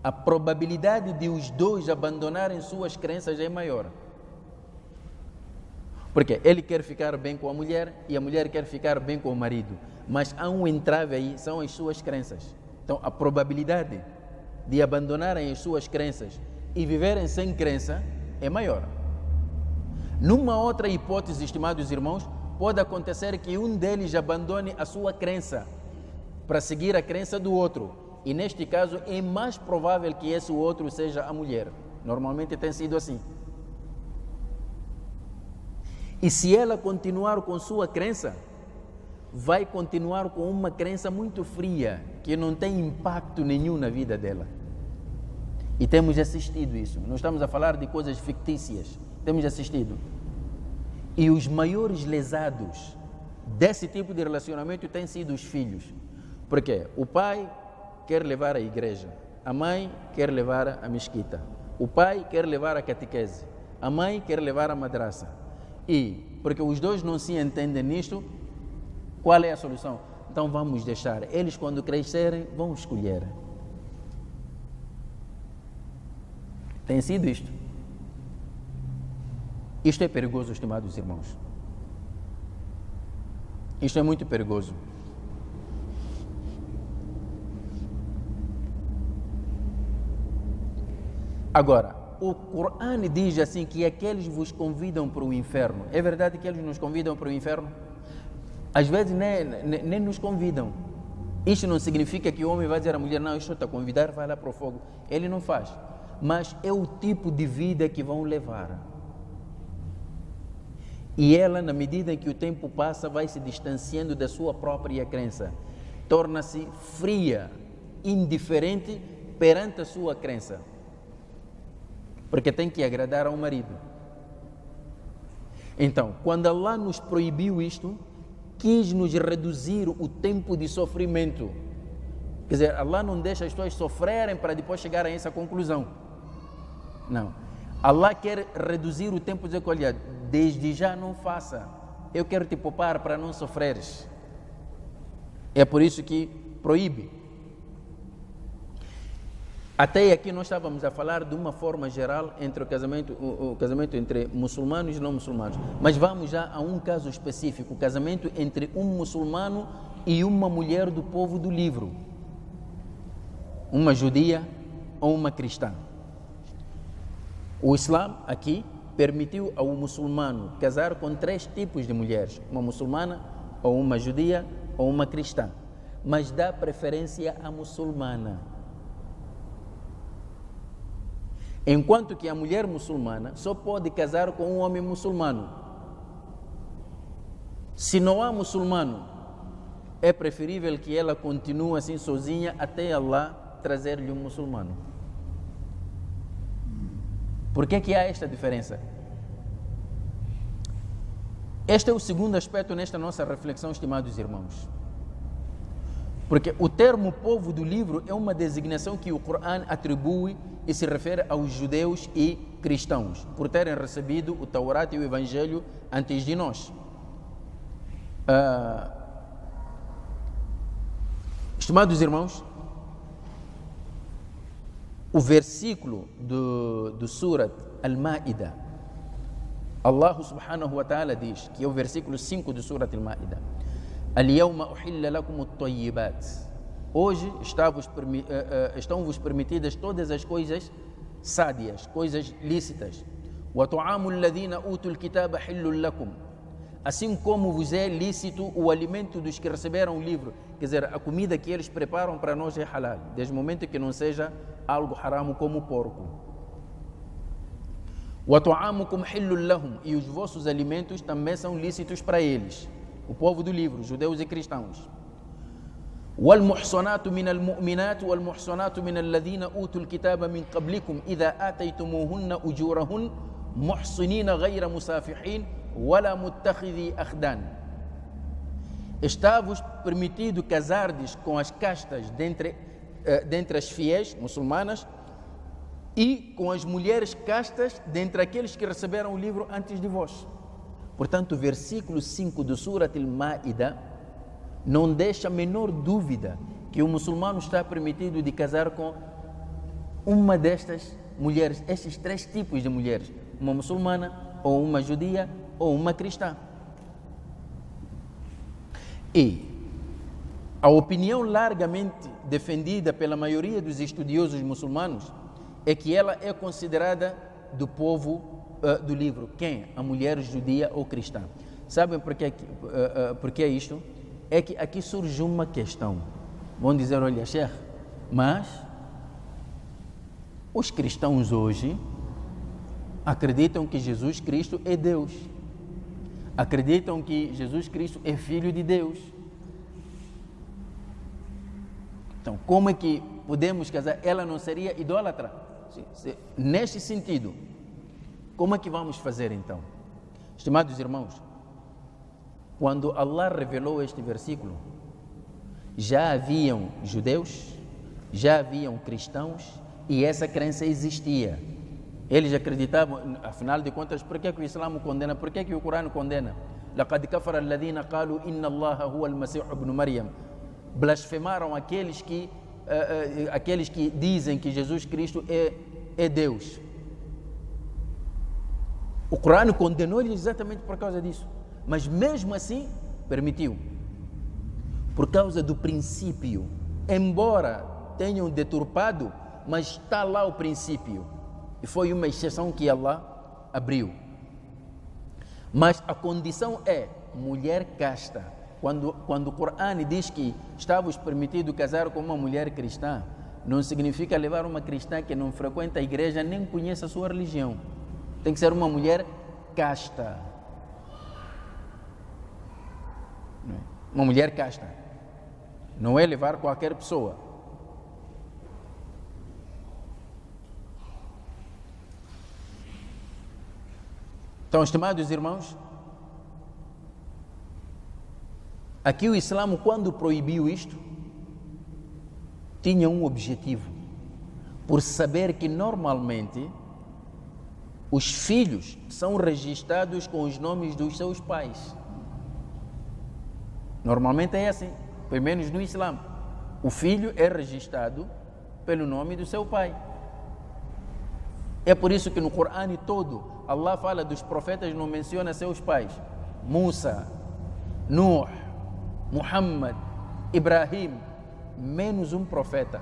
a probabilidade de os dois abandonarem suas crenças é maior. Porque ele quer ficar bem com a mulher e a mulher quer ficar bem com o marido. Mas há um entrave aí, são as suas crenças. Então, a probabilidade de abandonarem as suas crenças e viverem sem crença é maior. Numa outra hipótese, estimados irmãos, pode acontecer que um deles abandone a sua crença para seguir a crença do outro. E neste caso é mais provável que esse outro seja a mulher. Normalmente tem sido assim. E se ela continuar com sua crença, vai continuar com uma crença muito fria, que não tem impacto nenhum na vida dela. E temos assistido isso. Não estamos a falar de coisas fictícias. Temos assistido. E os maiores lesados desse tipo de relacionamento têm sido os filhos. Porque o pai quer levar à igreja, a mãe quer levar à mesquita, o pai quer levar à catequese, a mãe quer levar à madraça. E, porque os dois não se entendem nisto, qual é a solução? Então vamos deixar, eles quando crescerem vão escolher. Tem sido isto. Isto é perigoso, estimados irmãos. Isto é muito perigoso. Agora, o Corão diz assim que aqueles vos convidam para o inferno. É verdade que eles nos convidam para o inferno? Às vezes nem nos convidam. Isto não significa que o homem vai dizer à mulher, não, isto está a convidar, vai lá para o fogo. Ele não faz. Mas é o tipo de vida que vão levar. E ela, na medida em que o tempo passa, vai se distanciando da sua própria crença. Torna-se fria, indiferente perante a sua crença. Porque tem que agradar ao marido. Então, quando Allah nos proibiu isto, quis nos reduzir o tempo de sofrimento. Quer dizer, Allah não deixa as pessoas sofrerem para depois chegarem a essa conclusão. Não. Allah quer reduzir o tempo de dizer, olha, desde já não faça. Eu quero te poupar para não sofreres. É por isso que proíbe. Até aqui nós estávamos a falar de uma forma geral entre o casamento entre muçulmanos e não muçulmanos. Mas vamos já a um caso específico, o casamento entre um muçulmano e uma mulher do povo do livro. Uma judia ou uma cristã. O Islã aqui permitiu ao muçulmano casar com 3 tipos de mulheres. Uma muçulmana, ou uma judia, ou uma cristã. Mas dá preferência à muçulmana. Enquanto que a mulher muçulmana só pode casar com um homem muçulmano. Se não há muçulmano, é preferível que ela continue assim sozinha até Allah trazer-lhe um muçulmano. Por que há esta diferença? Este é o segundo aspecto nesta nossa reflexão, estimados irmãos. Porque o termo povo do livro é uma designação que o Corão atribui e se refere aos judeus e cristãos, por terem recebido o Taurat e o Evangelho antes de nós. Estimados irmãos, o versículo do Surat Al-Ma'ida. Allah subhanahu wa ta'ala diz, que é o versículo 5 de Surat Al-Ma'ida: Al-yawma uhilla lakum at-tayyibat. Hoje estão-vos permitidas todas as coisas sádias, coisas lícitas. Wa tu'amu alladhina utul kitaba hillun lakum. Assim como vos é lícito o alimento dos que receberam o livro, quer dizer, a comida que eles preparam para nós é halal, desde o momento que não seja algo haram como porco. Wa tu'amukum hillun lahum. E os vossos alimentos também são lícitos para eles, o povo do livro, judeus e cristãos. والمحصنات من المؤمنات والمحصنات من الذين أوتوا الكتاب من قبلكم إذا آتيتموهن أجورهن محصنين غير مسافحين ولا متخذي أخدان. Está-vos permitido casardes com as castas dentre as fiéis muçulmanas e com as mulheres castas dentre aqueles que receberam o livro antes de vós. Portanto, o versículo 5 do Surat Al-Ma'ida não deixa a menor dúvida que o muçulmano está permitido de casar com uma destas mulheres, estes 3 tipos de mulheres: uma muçulmana, ou uma judia, ou uma cristã. E a opinião largamente defendida pela maioria dos estudiosos muçulmanos é que ela é considerada do povo do livro. Quem? A mulher judia ou cristã. Sabem por que é isto? É que aqui surge uma questão. Vão dizer: olha, Sheikh, mas os cristãos hoje acreditam que Jesus Cristo é Deus, acreditam que Jesus Cristo é Filho de Deus. Então, como é que podemos casar? Ela não seria idólatra? Neste sentido, como é que vamos fazer então? Estimados irmãos, quando Allah revelou este versículo, já haviam judeus, já haviam cristãos, e essa crença existia. Eles acreditavam, afinal de contas, por que o Islã condena? Por que o Corão condena? لَقَدْ كَفَرَ الَّذِينَ قَالُوا إِنَّ اللَّهَ هُوَ الْمَسِيحُ ابْنُ مَرْيَمَ. Blasfemaram aqueles que dizem que Jesus Cristo é Deus. O Corão condenou-lhes exatamente por causa disso. Mas mesmo assim, permitiu. Por causa do princípio. Embora tenham deturpado, mas está lá o princípio. E foi uma exceção que Allah abriu. Mas a condição é mulher casta. Quando o Corão diz que está-vos permitido casar com uma mulher cristã, não significa levar uma cristã que não frequenta a igreja nem conhece a sua religião. Tem que ser uma mulher casta. Uma mulher casta. Não é levar qualquer pessoa. Então, estimados irmãos, aqui o Islã, quando proibiu isto, tinha um objetivo. Por saber que normalmente os filhos são registrados com os nomes dos seus pais. Normalmente é assim, pelo menos no Islã. O filho é registrado pelo nome do seu pai. É por isso que no Corão todo, Allah fala dos profetas, não menciona seus pais. Musa, Nuh, Muhammad, Ibrahim, menos um profeta,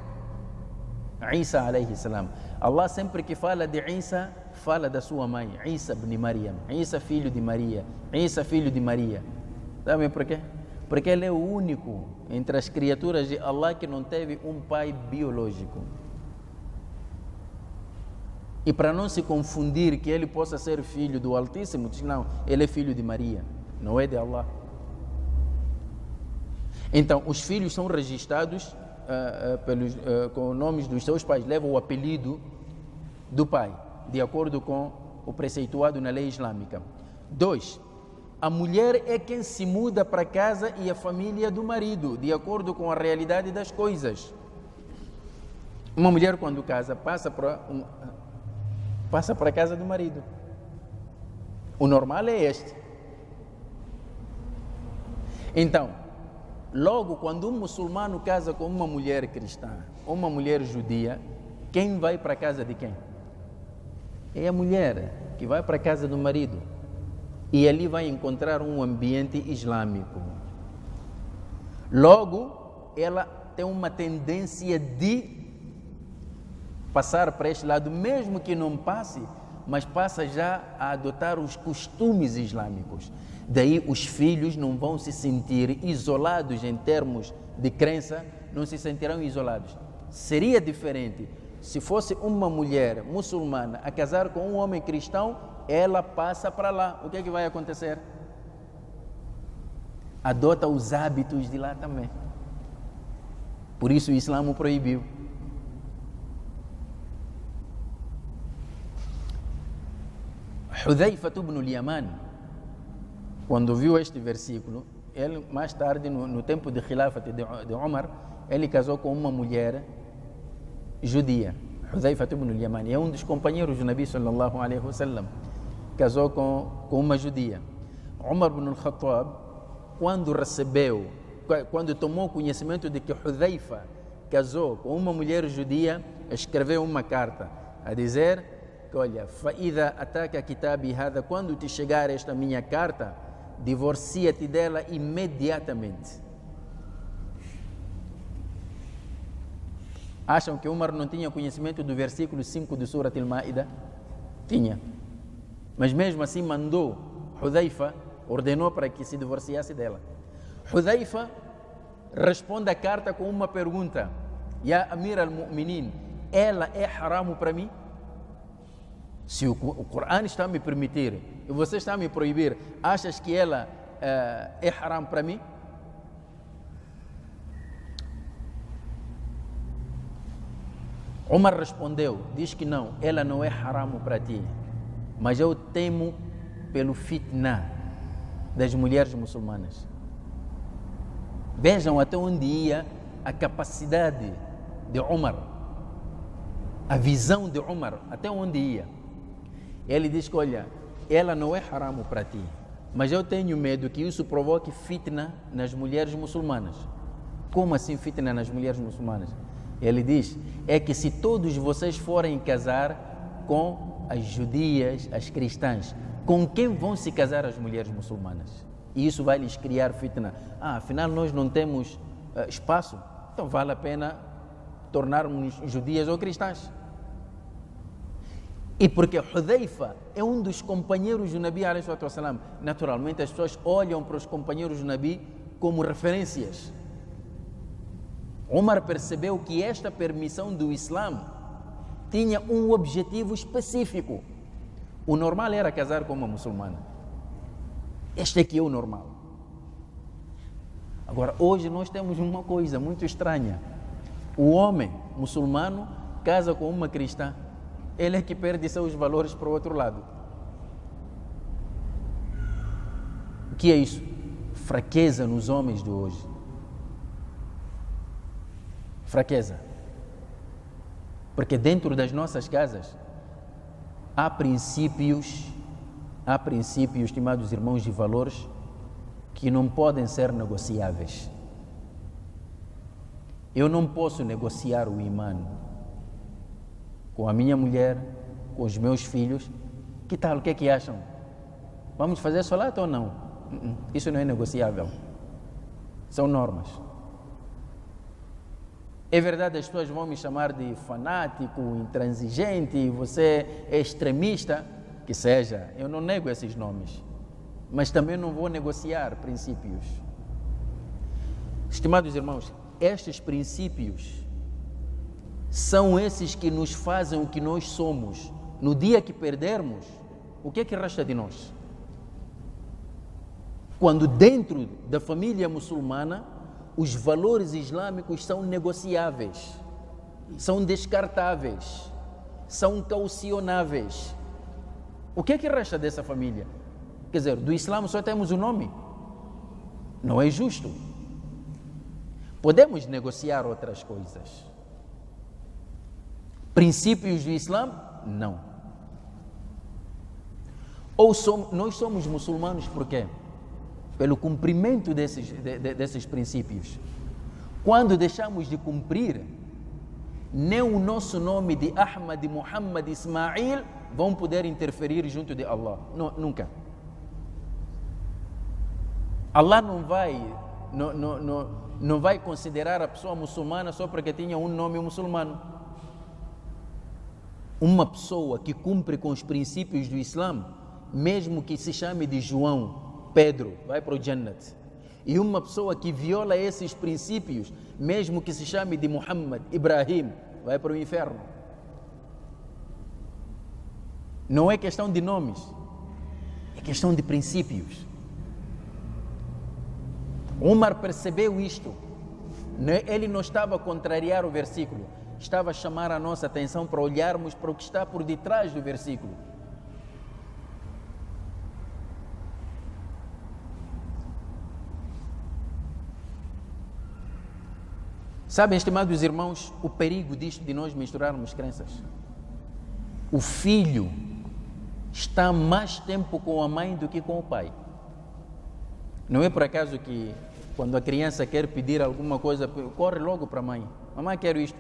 Isa alayhi salam. Allah sempre que fala de Isa, fala da sua mãe, Isa ibn Maryam, Isa filho de Maria, Isa filho de Maria. Sabem por quê? Porque ele é o único entre as criaturas de Allah que não teve um pai biológico. E para não se confundir que ele possa ser filho do Altíssimo, diz não, ele é filho de Maria, não é de Allah. Então, os filhos são registrados com nomes dos seus pais, levam o apelido do pai, de acordo com o preceituado na lei islâmica. 2. A mulher é quem se muda para casa e a família do marido, de acordo com a realidade das coisas. Uma mulher, quando casa, passa para a casa do marido. O normal é este. Então, logo, quando um muçulmano casa com uma mulher cristã ou uma mulher judia, quem vai para a casa de quem? É a mulher que vai para a casa do marido e ali vai encontrar um ambiente islâmico. Logo, ela tem uma tendência de passar para este lado, mesmo que não passe, mas passa já a adotar os costumes islâmicos. Daí os filhos não vão se sentir isolados em termos de crença, não se sentirão isolados. Seria diferente se fosse uma mulher muçulmana a casar com um homem cristão, ela passa para lá. O que é que vai acontecer? Adota os hábitos de lá também. Por isso o Islã o proibiu. Hudhaifa ibn al-Yaman, quando viu este versículo, ele mais tarde, no tempo de Khilafat de Umar, ele casou com uma mulher judia. Hudhaifa ibn al-Yaman é um dos companheiros do Nabi sallallahu alaihi wasallam. Casou com uma judia. Umar ibn al-Khattab, quando tomou conhecimento de que Hudhaifa casou com uma mulher judia, escreveu uma carta a dizer que, olha, فَإِذَا أَتَاكَ كِتَابِي هَذَا, quando te chegar esta minha carta, divorcia-te dela imediatamente. Acham que Umar não tinha conhecimento do versículo 5 de Surat al-Ma'idah? Tinha. Mas mesmo assim mandou Hudhaifa, ordenou para que se divorciasse dela. Hudhaifa responde a carta com uma pergunta: Ya Amir al-Mu'minin, ela é haram para mim? Se o Corão está a me permitir e você está a me proibir, achas que ela é haram para mim? Umar respondeu, diz que não, ela não é haram para ti, mas eu temo pelo fitna das mulheres muçulmanas. Vejam até onde ia a capacidade de Umar, a visão de Umar, até onde ia. Ele diz que, olha, ela não é haram para ti, mas eu tenho medo que isso provoque fitna nas mulheres muçulmanas. Como assim fitna nas mulheres muçulmanas? Ele diz, é que se todos vocês forem casar com as judias, as cristãs, com quem vão se casar as mulheres muçulmanas? E isso vai lhes criar fitna. Afinal nós não temos espaço, então vale a pena tornarmos judias ou cristãs. E porque Hudhaifa é um dos companheiros do Nabi alaihi wasallam, naturalmente as pessoas olham para os companheiros do Nabi como referências. Umar percebeu que esta permissão do Islã tinha um objetivo específico. O normal era casar com uma muçulmana. Este aqui é o normal. Agora, hoje nós temos uma coisa muito estranha. O homem muçulmano casa com uma cristã. Ele é que perde seus valores para o outro lado. O que é isso? Fraqueza nos homens de hoje. Fraqueza. Porque dentro das nossas casas há princípios, estimados irmãos, de valores que não podem ser negociáveis. Eu não posso negociar o imã com a minha mulher, com os meus filhos. Que tal? O que é que acham? Vamos fazer solat ou não? Isso não é negociável. São normas. É verdade, as pessoas vão me chamar de fanático, intransigente, você é extremista, que seja. Eu não nego esses nomes, mas também não vou negociar princípios. Estimados irmãos, estes princípios são esses que nos fazem o que nós somos. No dia que perdermos, o que é que resta de nós? Quando dentro da família muçulmana os valores islâmicos são negociáveis, são descartáveis, são caucionáveis, o que é que resta dessa família? Quer dizer, do Islã só temos o nome. Não é justo. Podemos negociar outras coisas. Princípios do Islã? Não. Nós somos muçulmanos por quê? Pelo cumprimento desses princípios. Quando deixamos de cumprir, nem o nosso nome de Ahmad, Muhammad, Ismail vão poder interferir junto de Allah. Não, nunca. Allah não vai considerar a pessoa muçulmana só porque tinha um nome muçulmano. Uma pessoa que cumpre com os princípios do Islã, mesmo que se chame de João, Pedro, vai para o Jannat. E uma pessoa que viola esses princípios, mesmo que se chame de Muhammad, Ibrahim, vai para o inferno. Não é questão de nomes, é questão de princípios. Umar percebeu isto. Ele não estava a contrariar o versículo, estava a chamar a nossa atenção para olharmos para o que está por detrás do versículo. Sabem, estimados irmãos, o perigo disto de nós misturarmos crenças. O filho está mais tempo com a mãe do que com o pai. Não é por acaso que quando a criança quer pedir alguma coisa, corre logo para a mãe. Mamãe, quero isto.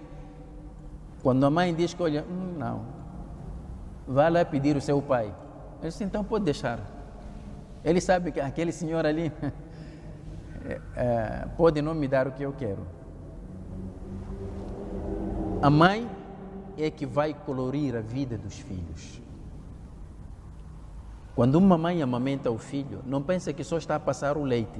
Quando a mãe diz que, olha, não, vá lá pedir o seu pai. Ele diz, então pode deixar. Ele sabe que aquele senhor ali pode não me dar o que eu quero. A mãe é que vai colorir a vida dos filhos. Quando uma mãe amamenta o filho, não pensa que só está a passar o leite,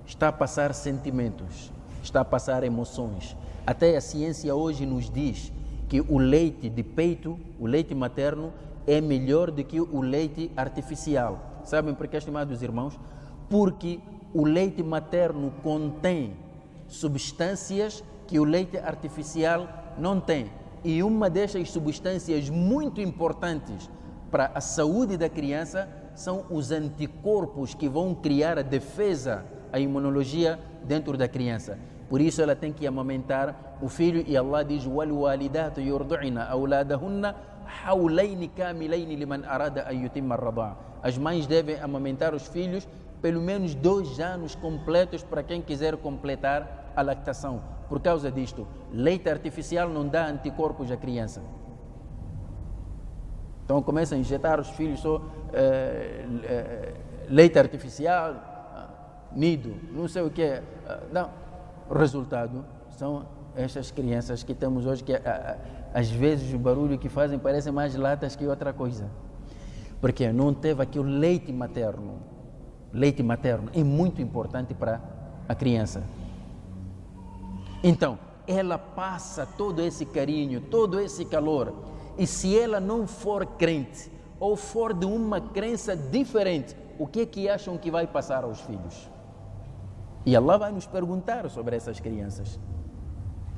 está a passar sentimentos, está a passar emoções. Até a ciência hoje nos diz que o leite de peito, o leite materno, é melhor do que o leite artificial. Sabem por que, estimados irmãos? Porque o leite materno contém substâncias que o leite artificial não tem. E uma dessas substâncias muito importantes para a saúde da criança são os anticorpos que vão criar a defesa, a imunologia dentro da criança. Por isso ela tem que amamentar o filho, e Allah diz: وَالْوَالِدَاتُ يُرْضِعْنَ أَوْلَادَهُنَّ حَوْلَيْنِ كَامِلَيْنِ لِمَنْ أَرَادَ أَنْ يُتِمَّ الرَّضَاعَ. As mães devem amamentar os filhos pelo menos 2 anos completos para quem quiser completar a lactação. Por causa disto, leite artificial não dá anticorpos à criança. Então começa a injetar os filhos só leite artificial, nido, não sei o que. Não. O resultado são estas crianças que temos hoje, que às vezes o barulho que fazem parece mais latas que outra coisa. Porque não teve aqui o leite materno. Leite materno é muito importante para a criança. Então, ela passa todo esse carinho, todo esse calor. E se ela não for crente, ou for de uma crença diferente, o que é que acham que vai passar aos filhos? E Allah vai nos perguntar sobre essas crianças.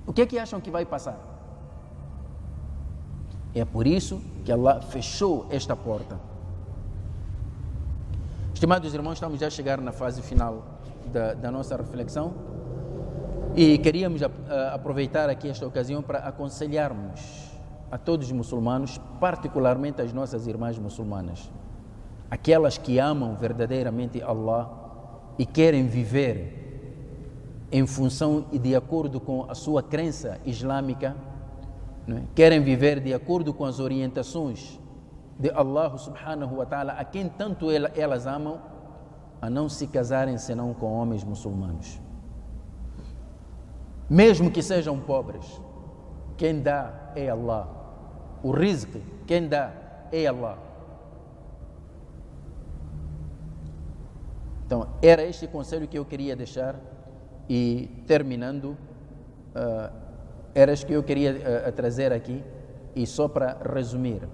O que é que acham que vai passar? É por isso que Allah fechou esta porta. Estimados irmãos, estamos já a chegar na fase final da nossa reflexão. E queríamos aproveitar aqui esta ocasião para aconselharmos a todos os muçulmanos, particularmente as nossas irmãs muçulmanas, aquelas que amam verdadeiramente Allah e querem viver em função e de acordo com a sua crença islâmica, né? Querem viver de acordo com as orientações de Allah subhanahu wa ta'ala, a quem tanto elas amam, a não se casarem senão com homens muçulmanos. Mesmo que sejam pobres, quem dá é Allah. O rizq, quem dá é Allah. Então, era este conselho que eu queria deixar. E terminando, era este que eu queria trazer aqui. E só para resumir,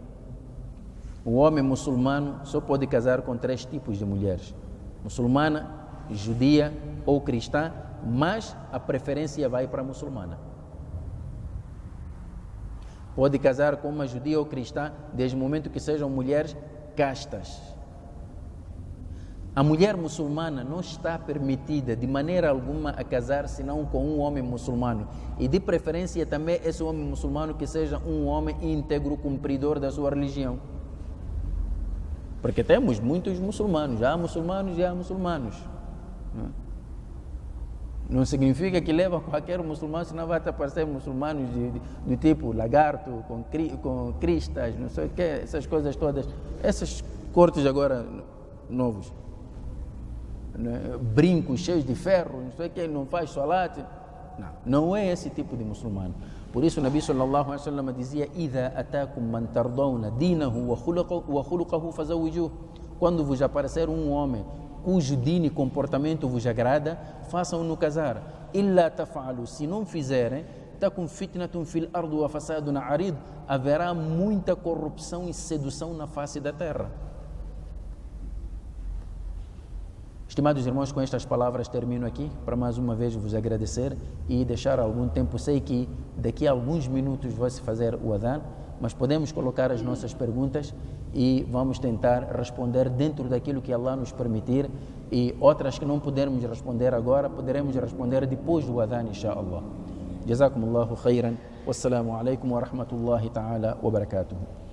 o homem muçulmano só pode casar com 3 tipos de mulheres: muçulmana, judia ou cristã, mas a preferência vai para a muçulmana. Pode casar com uma judia ou cristã desde o momento que sejam mulheres castas. A mulher muçulmana não está permitida de maneira alguma a casar senão com um homem muçulmano. E de preferência também esse homem muçulmano que seja um homem íntegro, cumpridor da sua religião. Porque temos muitos muçulmanos, já há muçulmanos. Não significa que leva qualquer muçulmano, senão vai aparecer muçulmanos do tipo lagarto, com cristas, não sei o que, essas coisas todas, esses cortes agora novos, né? Brincos cheios de ferro, não sei o que, não faz salate. Não é esse tipo de muçulmano. Por isso o Nabi sallallahu alaihi wasallam dizia: "Idha atakum man tardawna dinahu wa khuluquhu fazawwijuh." Quando vos aparecer um homem cujo dino e comportamento vos agrada, façam-no casar. Illa taf'alu, se não fizerem, takum fitnatun fil ardi wa fasadun arid, haverá muita corrupção e sedução na face da terra. Estimados irmãos, com estas palavras termino aqui, para mais uma vez vos agradecer e deixar algum tempo. Sei que daqui a alguns minutos vai-se fazer o adhan, mas podemos colocar as nossas perguntas e vamos tentar responder dentro daquilo que Allah nos permitir, e outras que não pudermos responder agora, poderemos responder depois do adhan, inshaAllah. Jazakumullahu khairan. Wassalamu alaikum wa rahmatullahi ta'ala wa barakatuhu.